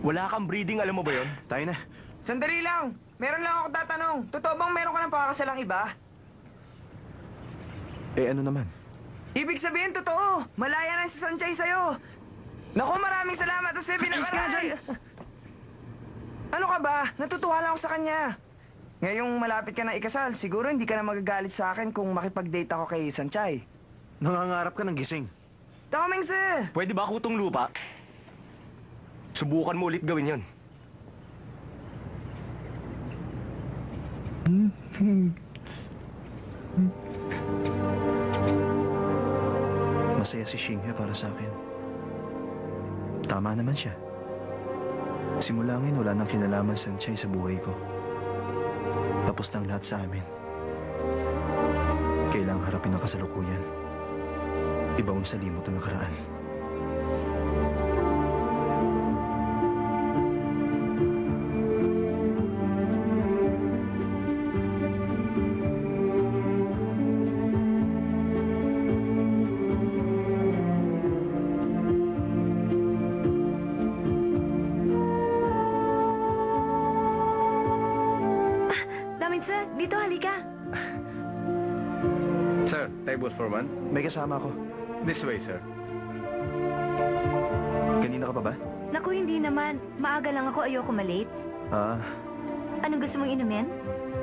Wala kang breeding, alam mo ba yon? Tayo na. Sandali lang. Meron lang ako tatanong. Totoo bang meron ka ng pakakasalang iba? Eh, ano naman? Ibig sabihin, totoo. Malaya na si Sanchay sa'yo. Naku, maraming salamat. Kasi pinakaray. Ano ka ba? Natutuwa lang ako sa kanya. Ngayong malapit ka na ikasal, siguro hindi ka na magagalit sa akin kung makipag-date ako kay Sanchay. Nangangarap ka ng gising. Taming sir. Pwede ba kutong lupa? Subukan mo ulit gawin yon. Masaya si Shinghe para sa akin. Tama naman siya. Simula ngayon, wala nang kinalaman si Sanchay sa buhay ko. Tapos ng lahat sa amin. Kailangang harapin ang kasalukuyan. Ibaon sa limot ang nakaraan. Dito, halika. Sir, table for one. May kasama ako. This way, sir. Kanina ka pa ba? Naku, hindi naman. Maaga lang ako, ayoko malate. Ah, Anong gusto mong inumin?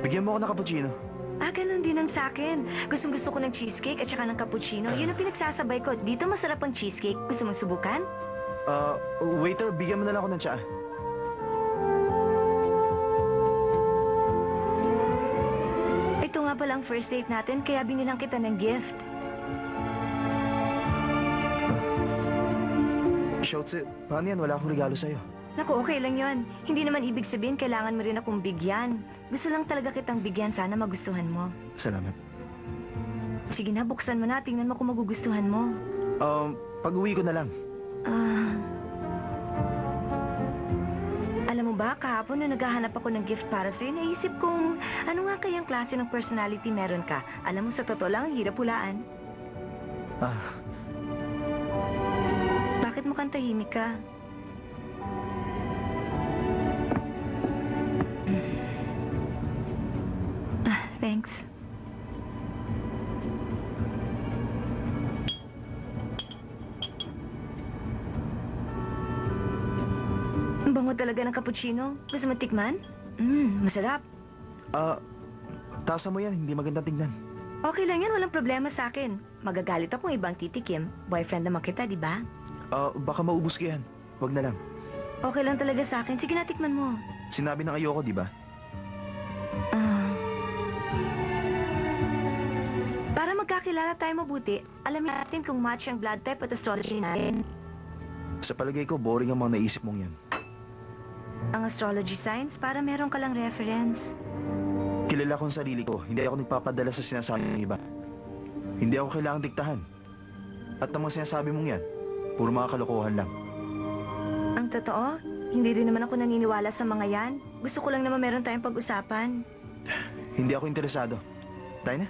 bigyan mo ako ng cappuccino. Ganun din ang sakin. Gustong-gusto ko ng cheesecake at saka ng cappuccino. Yun ang pinagsasabay ko. Dito masarap ang cheesecake. Gusto mong subukan? Waiter, bigyan mo na lang ako ng tsaa. Ito nga pala ang first date natin, kaya binilang kita ng gift. Shotze, paano yan? Wala akong regalo sa'yo. Naku, okay lang yon. Hindi naman ibig sabihin kailangan mo rin akong bigyan. Gusto lang talaga kitang bigyan, sana magustuhan mo. Salamat. Sige na, buksan mo na. Tingnan mo kung magugustuhan mo. Pag-uwi ko na lang. Alam mo ba, kahapon na naghahanap ako ng gift para sa'yo, naisip kong ano nga kayang klase ng personality meron ka. Alam mo, sa totoo lang, ang hirap hulaan. Bakit mukhang tahimik ka? Thanks. Ang bango talaga ng cappuccino. Gusto mo tikman? Masarap. Tasa mo yan, hindi magandang tingnan. Okay lang yan, walang problema sa akin. Magagalit akong ibang titikim. Boyfriend naman kita, di ba? Baka maubos ka yan. Huwag na lang. Okay lang talaga sa akin. Sige na, tikman mo. Sinabi ng ayoko, di ba? Para magkakilala tayo mabuti, alamin natin kung match ang blood type at astrology natin. Sa palagay ko, boring ang mga naisip mong yan. Ang astrology signs, para meron ka lang reference. Kilala ko ang sarili ko. Hindi ako nagpapadala sa sinasabi ng iba. Hindi ako kailangang diktahan. At ang mga sinasabi mong yan, puro mga kalokohan lang. Ang totoo, hindi rin naman ako naniniwala sa mga yan. Gusto ko lang naman meron tayong pag-usapan. Hindi ako interesado. Tayo na.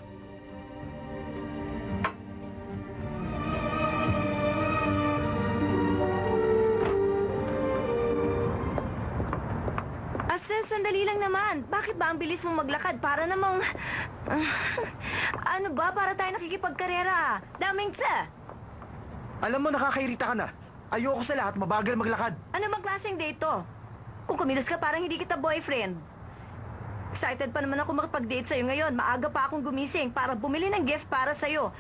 Sandali lang naman. Bakit ba ang bilis mong maglakad? Para namang... ano ba? Para tayo nakikipagkarera. Daming tsa! Alam mo, nakakairita ka na. Ayoko sa lahat, mabagal maglakad. Ano bang klaseng date to? Kung kumilos ka, parang hindi kita boyfriend. Excited pa naman ako makipag-date sa'yo ngayon. Maaga pa akong gumising para bumili ng gift para sa'yo.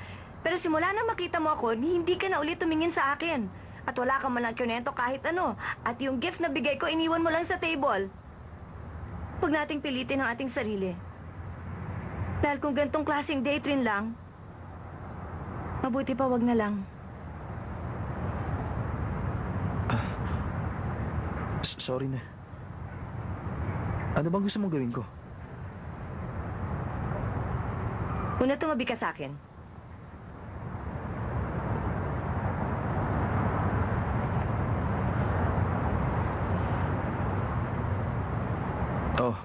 Pero simula nang makita mo ako, hindi ka na ulit tumingin sa akin. At wala ka man lang kunento kahit ano. At yung gift na bigay ko, iniwan mo lang sa table. Huwag nating pilitin ang ating sarili. Dahil kung gantong klaseng date rin lang, mabuti pa wag na lang. Sorry na. Ano bang gusto mong gawin ko? Una, tumabi ka sa akin.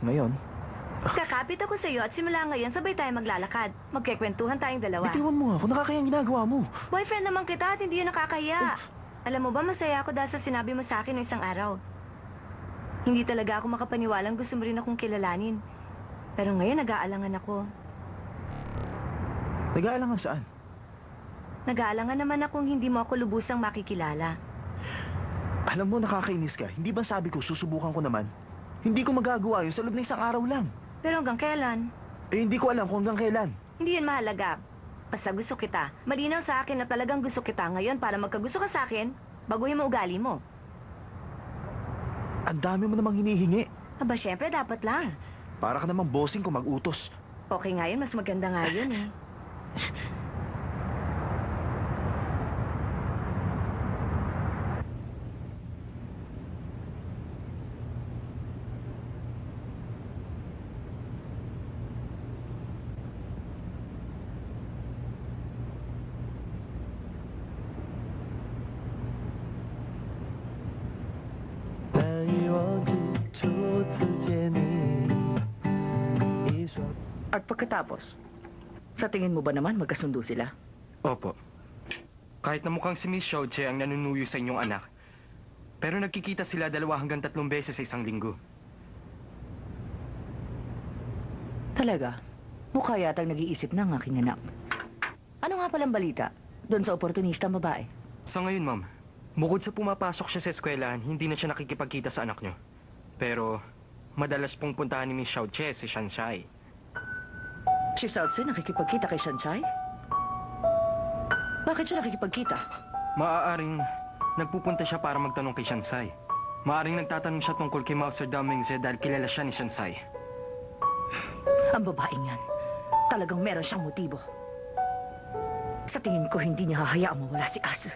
Ngayon? Kakapit ako sa'yo at simula ngayon sabay tayo maglalakad. Magkikwentuhan tayong dalawa. Bitiwan mo nga ako, nakakayang ginagawa mo. Boyfriend naman kita at hindi yun nakakahiya. Alam mo ba, masaya ako dahil sa sinabi mo sa akin ng isang araw. Hindi talaga ako makapaniwalang gusto mo rin akong kilalanin. Pero ngayon nag-aalangan ako. Nag-aalangan saan? Nag-aalangan naman akong hindi mo ako lubusang makikilala. Alam mo, nakakainis ka. Hindi ba sabi ko, susubukan ko naman? Hindi ko magagawa yun sa loob ng isang araw lang. Pero hanggang kailan? Eh, hindi ko alam kung hanggang kailan. Hindi yun mahalaga. Basta gusto kita. Malinaw sa akin na talagang gusto kita ngayon para magkagusto ka sa akin, baguhin mo ugali mo. Ang dami mo namang hinihingi. Aba, syempre dapat lang. Para ka namang bossing kung mag-utos. Okay nga yun, mas maganda nga yun eh. At pagkatapos, sa tingin mo ba naman magkasundo sila? Opo. Kahit na mukhang si Miss Xiaoche ang nanunuyo sa inyong anak, pero nagkikita sila 2 hanggang 3 beses sa isang linggo. Talaga? Mukha yatang nag-iisip na ang aking anak. Ano nga palang balita doon sa oportunista babae? Sa ngayon, ma'am, bukod sa pumapasok siya sa eskwelahan, hindi na siya nakikipagkita sa anak niyo. Pero, madalas pong puntahan ni Miss Xiaoche si Shanshai. Si Southsea nakikipagkita kay Shansai? Bakit siya nakikipagkita? Maaaring nagpupunta siya para magtanong kay Shansai. Maaaring nagtatanong siya tungkol kay Mauser Damingze dahil kilala siya ni Shansai. Ang babaeng yan, talagang meron siyang motibo. Sa tingin ko, hindi niya hahayaang mawala si Asu.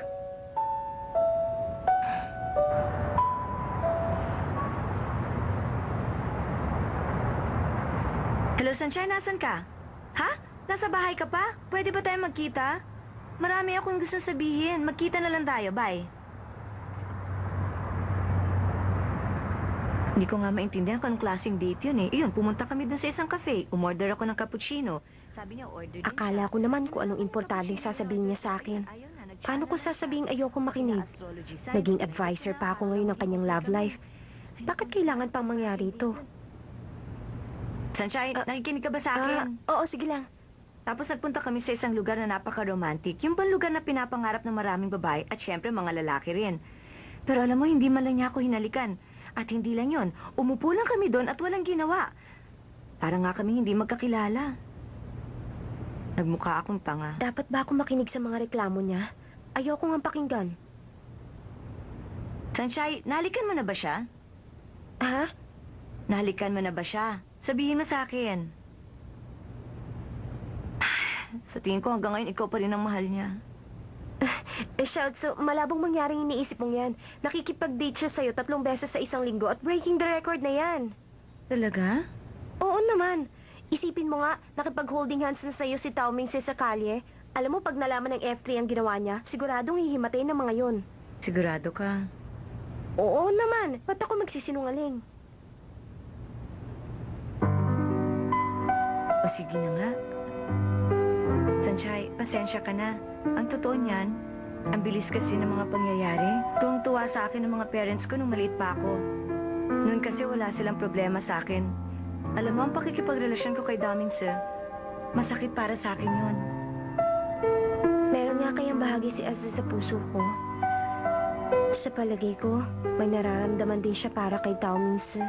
Hello, Sunshine, nasan ka? Ha? Nasa bahay ka pa? Pwede ba tayo magkita? Marami akong gusto sabihin. Magkita na lang tayo. Bye. Hindi ko nga maintindihan kung anong klaseng date yun eh. Iyon, pumunta kami dun sa isang cafe. Umorder ako ng cappuccino. Sabi niya, order din Akala ko naman kung anong importanteng sasabihin niya sa akin. Paano ko sasabing ayoko makinig? Naging advisor pa ako ngayon ng kanyang love life. Bakit kailangan pang mangyari ito? Sunshine, nakikinig ka ba sa akin? Oo, sige lang. Tapos nagpunta kami sa isang lugar na napaka-romantic. Yung bang lugar na pinapangarap ng maraming babae at syempre mga lalaki rin. Pero alam mo, hindi man lang niya ako hinalikan. At hindi lang yon, umupo lang kami doon at walang ginawa. Para nga kami hindi magkakilala. Nagmukha akong tanga. Dapat ba ako makinig sa mga reklamo niya? Ayoko nga pakinggan. Sunshine, nahalikan mo na ba siya? Ha? Nahalikan mo na ba siya? Sabihin mo sa akin. Sa tingin ko hanggang ngayon ikaw pa rin ang mahal niya. So, malabong mangyaring iniisip mong yan. Nakikipag-date siya sa'yo 3 beses sa isang linggo at breaking the record na yan. Talaga? Oo naman. Isipin mo nga, nakipag-holding hands na sa'yo si Tao Mingse sa kalye. Alam mo, pag nalaman ng F3 ang ginawa niya, siguradong hihimatay ng mga yon. Sigurado ka? Oo naman. Ba't ako magsisinungaling? O sige na nga. Sanchay, pasensya ka na. Ang totoo niyan, ang bilis kasi ng mga pangyayari. Tuwang-tuwa sa akin ng mga parents ko nung maliit pa ako. Noon kasi wala silang problema sa akin. Alam mo, ang pakikipagrelasyon ko kay Daming Sir, masakit para sa akin yun. Meron nga kayang bahagi si Asa sa puso ko. Sa palagay ko, may nararamdaman din siya para kay Tao Mingse.